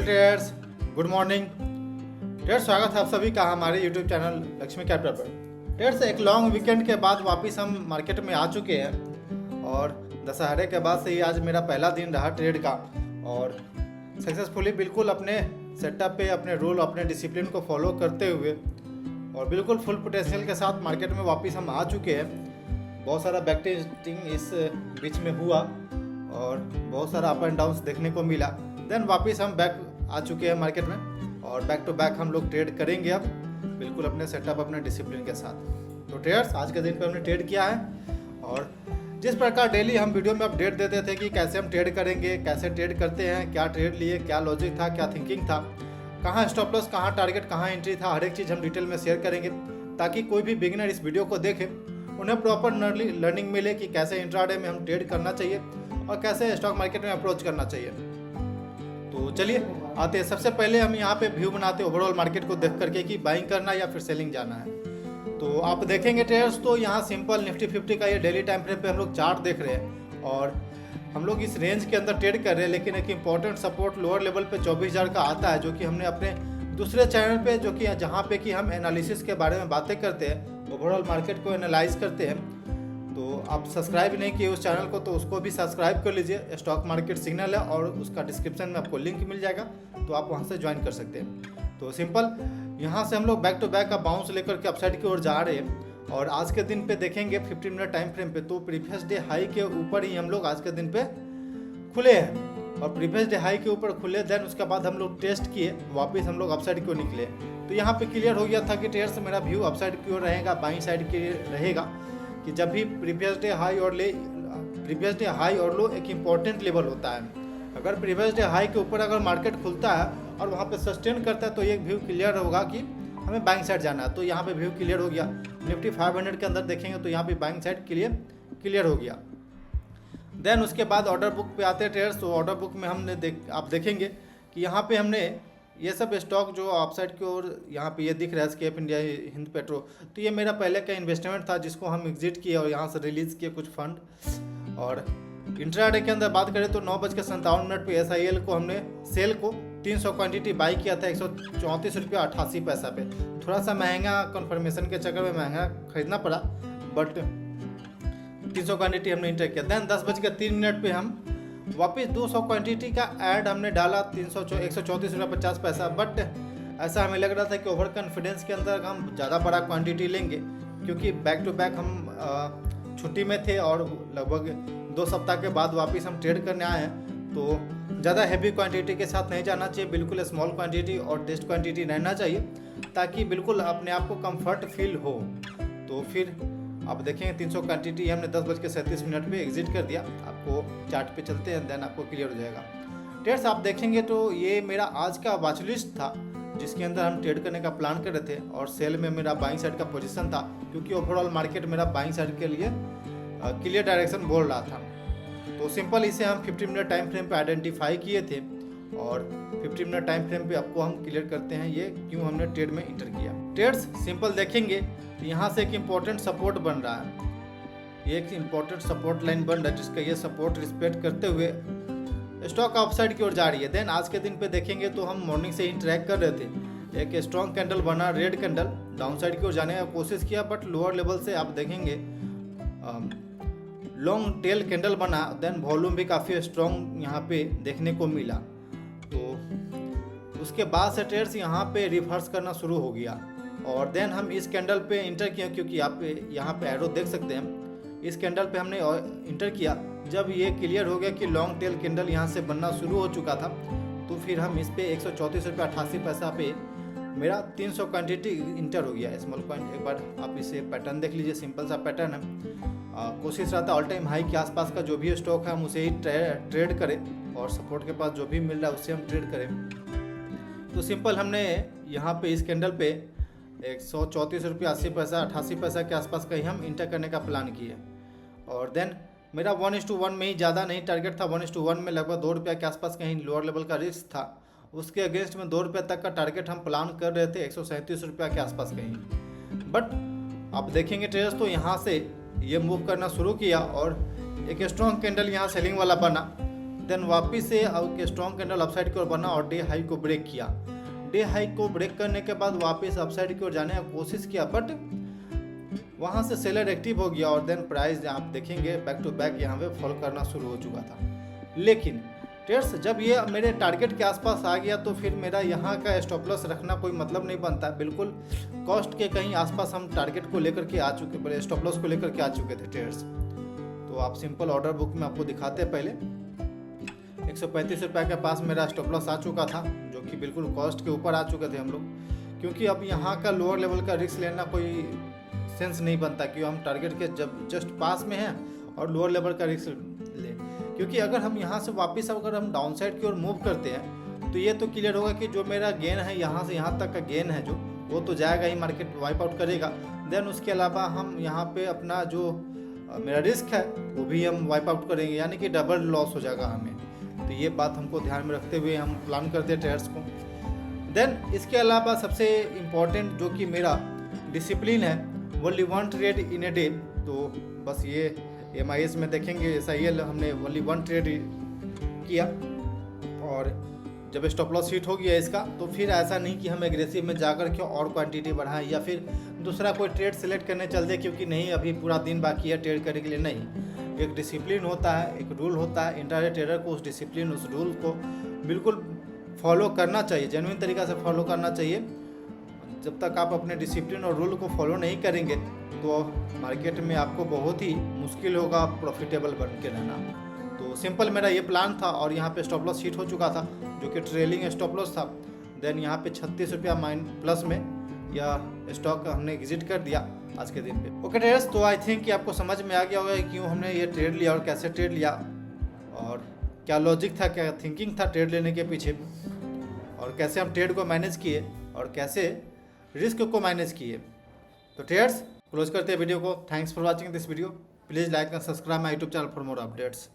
Traders, good morning traders. स्वागत है आप सभी का हमारे यूट्यूब चैनल लक्ष्मी कैपिटल पर। ट्रेडर्स, एक लॉन्ग वीकेंड के बाद वापस हम मार्केट में आ चुके हैं और दशहरे के बाद से ही आज मेरा पहला दिन रहा ट्रेड का और सक्सेसफुली बिल्कुल अपने सेटअप पे अपने रूल अपने डिसिप्लिन को फॉलो करते हुए और बिल्कुल फुल पोटेंशियल के साथ मार्केट में वापस हम आ चुके हैं। बहुत सारा बैक टेस्टिंग इस बीच में हुआ और बहुत सारा अप एंड डाउन्स देखने को मिला। देन वापस हम बैक आ चुके हैं मार्केट में और बैक टू बैक हम लोग ट्रेड करेंगे अब बिल्कुल अपने सेटअप अपने डिसिप्लिन के साथ। तो ट्रेडर्स, आज के दिन पे हमने ट्रेड किया है और जिस प्रकार डेली हम वीडियो में अपडेट देते थे कि कैसे हम ट्रेड करेंगे, कैसे ट्रेड करते हैं, क्या ट्रेड लिए, क्या लॉजिक था, क्या थिंकिंग था, कहाँ स्टॉप लॉस, कहाँ टारगेट, कहाँ एंट्री था, हर एक चीज़ हम डिटेल में शेयर करेंगे ताकि कोई भी बिगिनर इस वीडियो को देखे उन्हें प्रॉपर लर्निंग मिले कि कैसे इंट्राडे में हम ट्रेड करना चाहिए और कैसे स्टॉक मार्केट में अप्रोच करना चाहिए। तो चलिए आते हैं। सबसे पहले हम यहाँ पे व्यू बनाते हैं ओवरऑल मार्केट को देख करके कि बाइंग करना या फिर सेलिंग जाना है। तो आप देखेंगे ट्रेडर्स, तो यहाँ सिंपल निफ्टी 50 का ये डेली टाइम फ्रेम पे हम लोग चार्ट देख रहे हैं और हम लोग इस रेंज के अंदर ट्रेड कर रहे हैं। लेकिन एक इंपॉर्टेंट सपोर्ट लोअर लेवल पे 24,000 का आता है, जो कि हमने अपने दूसरे चैनल पे जो कि जहाँ पे कि हम एनालिसिस के बारे में बातें करते हैं, ओवरऑल मार्केट को एनालाइज करते हैं। तो आप सब्सक्राइब नहीं किए उस चैनल को तो उसको भी सब्सक्राइब कर लीजिए। स्टॉक मार्केट सिग्नल है और उसका डिस्क्रिप्शन में आपको लिंक मिल जाएगा, तो आप वहाँ से ज्वाइन कर सकते हैं। तो सिंपल यहाँ से हम लोग बैक टू बैक का बाउंस लेकर के अपसाइड की ओर जा रहे हैं और आज के दिन पे देखेंगे 15 मिनट टाइम फ्रेम पे, तो प्रीवियस डे हाई के ऊपर ही हम लोग आज के दिन पे खुले हैं और प्रीवियस डे हाई के ऊपर खुले। देन उसके बाद हम लोग टेस्ट किए, वापस हम लोग अपसाइड की ओर निकले। तो यहाँ पे क्लियर हो गया था कि ट्रेड से मेरा व्यू अपसाइड की ओर रहेगा, बाइंग साइड की रहेगा कि जब भी प्रीवियस डे हाई और लो एक इम्पॉर्टेंट लेवल होता है। अगर प्रीवियस डे हाई के ऊपर अगर मार्केट खुलता है और वहाँ पे सस्टेन करता है तो एक व्यू क्लियर होगा कि हमें बाइंग साइड जाना है। तो यहाँ पे व्यू क्लियर हो गया। निफ्टी 500 के अंदर देखेंगे तो यहाँ पे बाइंग साइड क्लियर हो गया। देन उसके बाद ऑर्डर बुक पे आते हैं ट्रेडर्स। तो ऑर्डर बुक में हमने आप देखेंगे कि यहाँ पे हमने ये सब स्टॉक जो अपसाइड की ओर यहाँ पे ये दिख रहा है स्केप इंडिया, हिंद पेट्रो, तो ये मेरा पहले का इन्वेस्टमेंट था जिसको हम एग्जिट किए और यहाँ से रिलीज़ किए कुछ फंड। और इंट्राडे के अंदर बात करें तो 9:57 पे SIL को हमने सेल को 300 क्वांटिटी बाई किया था 134 रुपया 88 पैसा पे। थोड़ा सा महंगा, कन्फर्मेशन के चक्कर में महंगा खरीदना पड़ा, बट 300 क्वांटिटी हमने इंटर किया। देन 10:03 पे हम वापस 200 क्वांटिटी का ऐड हमने डाला 134 रुपया 50 पैसा। बट ऐसा हमें लग रहा था कि ओवर कॉन्फिडेंस के अंदर हम ज़्यादा बड़ा क्वांटिटी लेंगे क्योंकि बैक टू बैक हम छुट्टी में थे और लगभग 2 सप्ताह के बाद वापस हम ट्रेड करने आए हैं। तो ज़्यादा हैवी क्वांटिटी के साथ नहीं जाना चाहिए, बिल्कुल स्मॉल क्वांटिटी और टेस्ट क्वांटिटी रहना चाहिए ताकि बिल्कुल अपने आप को कंफर्ट फील हो। तो फिर आप देखेंगे 300 क्वांटिटी हमने 10:37 पे एग्जिट कर दिया। आपको चार्ट पे चलते हैं, देन आपको क्लियर हो जाएगा। ट्रेड्स आप देखेंगे तो ये मेरा आज का वॉच लिस्ट था जिसके अंदर हम ट्रेड करने का प्लान कर रहे थे और सेल में मेरा बाइंग साइड का पोजीशन था क्योंकि ओवरऑल मार्केट मेरा बाइंग साइड के लिए क्लियर डायरेक्शन बोल रहा था। तो सिंपल इसे हम 15 मिनट टाइम फ्रेम पे आइडेंटिफाई किए थे और 15 मिनट टाइम फ्रेम पे आपको हम क्लियर करते हैं ये क्यों हमने ट्रेड में इंटर किया। ट्रेड्स सिंपल देखेंगे तो यहाँ से एक इम्पोर्टेंट सपोर्ट बन रहा है, ये एक इम्पोर्टेंट सपोर्ट लाइन बन रहा है जिसका ये सपोर्ट रिस्पेक्ट करते हुए स्टॉक अपसाइड की ओर जा रही है। देन आज के दिन पे देखेंगे तो हम मॉर्निंग से ही ट्रैक कर रहे थे, एक स्ट्रॉन्ग कैंडल बना, रेड कैंडल डाउन साइड की ओर जाने का कोशिश किया, बट लोअर लेवल से आप देखेंगे लॉन्ग टेल कैंडल बना। देन वॉल्यूम भी काफ़ी स्ट्रॉन्ग यहाँ पे देखने को मिला। तो उसके बाद से ट्रेड्स यहाँ पे रिवर्स करना शुरू हो गया और देन हम इस कैंडल पे इंटर किया क्योंकि आप यहाँ पे एरो देख सकते हैं। इस कैंडल पे हमने इंटर किया जब ये क्लियर हो गया कि लॉन्ग टेल कैंडल यहाँ से बनना शुरू हो चुका था। तो फिर हम इस पे 134 रुपया 88 पैसा पे मेरा 300 क्वांटिटी इंटर हो गया स्मॉल क्वांटिटी। एक बार आप इसे पैटर्न देख लीजिए, सिंपल सा पैटर्न है। कोशिश रहता है ऑल टाइम हाई के आसपास का जो भी स्टॉक है हम उसे ही ट्रेड करें और सपोर्ट के पास जो भी मिल रहा है उससे हम ट्रेड करें। तो सिंपल हमने यहाँ पे इस कैंडल पे 134 रुपया 80 पैसा 88 पैसा के आसपास का ही हम इंटर करने का प्लान किए और देन मेरा 1:1 में ही, ज़्यादा नहीं टारगेट था, 1:1 में लगभग 2 रुपया के आसपास कहीं लोअर लेवल का रिस्क था। उसके अगेंस्ट में 2 रुपये तक का टारगेट हम प्लान कर रहे थे 137 रुपया के आसपास कहीं। बट आप देखेंगे ट्रेडर्स तो यहाँ से ये मूव करना शुरू किया और एक स्ट्रॉन्ग कैंडल यहाँ सेलिंग वाला बना। देन वापस से स्ट्रॉन्ग कैंडल अपसाइड की ओर बना और डे हाई को ब्रेक किया। डे हाई को ब्रेक करने के बाद वापस अपसाइड की ओर जाने की कोशिश किया, बट वहाँ से सेलर एक्टिव हो गया और देन प्राइस आप देखेंगे बैक टू बैक यहाँ पे फॉल करना शुरू हो चुका था। लेकिन ट्रेड्स जब ये मेरे टारगेट के आसपास आ गया तो फिर मेरा यहाँ का स्टॉप लॉस रखना कोई मतलब नहीं बनता। बिल्कुल कॉस्ट के कहीं आसपास हम टारगेट को लेकर के आ चुके, पहले स्टॉप लॉस को लेकर के आ चुके थे ट्रेड्स। तो आप सिंपल ऑर्डर बुक में आपको दिखाते पहले 135 रुपये के पास मेरा स्टॉप लॉस आ चुका था, जो कि बिल्कुल कॉस्ट के ऊपर आ चुके थे हम लोग, क्योंकि अब यहाँ का लोअर लेवल का रिस्क लेना कोई सेंस नहीं बनता कि हम टारगेट के जब जस्ट पास में हैं और लोअर लेवल का रिस्क ले, क्योंकि अगर हम यहाँ से वापस अगर हम डाउन साइड की ओर मूव करते हैं तो ये तो क्लियर होगा कि जो मेरा गेन है यहाँ से यहाँ तक का गेन है जो वो तो जाएगा ही, मार्केट वाइप आउट करेगा। देन उसके अलावा हम यहाँ पे अपना जो मेरा रिस्क है वो भी हम वाइप आउट करेंगे, यानी कि डबल लॉस हो जाएगा हमें। तो ये बात हमको ध्यान में रखते हुए हम प्लान करते हैं ट्रेड्स को। देन इसके अलावा सबसे इम्पॉर्टेंट जो कि मेरा डिसिप्लिन है, only one trade in a day. तो बस ये MIS में देखेंगे SIL हमने ओनली वन ट्रेड किया और जब स्टॉप लॉस हिट हो गया इसका, तो फिर ऐसा नहीं कि हम एग्रेसिव में जाकर के और क्वांटिटी बढ़ाएं या फिर दूसरा कोई ट्रेड सेलेक्ट करने चल दे क्योंकि नहीं अभी पूरा दिन बाकी है ट्रेड करने के लिए। नहीं, एक डिसिप्लिन होता है, एक रूल होता है। इंट्राडे ट्रेडर को उस डिसिप्लिन, उस रूल को बिल्कुल फॉलो करना चाहिए, जेन्युइन तरीक़ा से फॉलो करना चाहिए। जब तक आप अपने डिसिप्लिन और रूल को फॉलो नहीं करेंगे तो मार्केट में आपको बहुत ही मुश्किल होगा प्रॉफिटेबल बन के रहना। तो सिंपल मेरा ये प्लान था और यहाँ पे स्टॉप लॉस हिट हो चुका था जो कि ट्रेलिंग स्टॉप लॉस था। देन यहाँ पे 36 रुपया प्लस में यह स्टॉक हमने एग्जिट कर दिया आज के दिन पे। ओके ट्रेडर्स, तो आई थिंक कि आपको समझ में आ गया होगा कि क्यों हमने ये ट्रेड लिया और कैसे ट्रेड लिया और क्या लॉजिक था, क्या थिंकिंग था ट्रेड लेने के पीछे, और कैसे हम ट्रेड को मैनेज किए और कैसे रिस्क को मैनेज किए। तो ट्रेडर्स क्लोज करते हैं वीडियो को। Thanks for watching this video. Please like and subscribe my YouTube channel for more updates.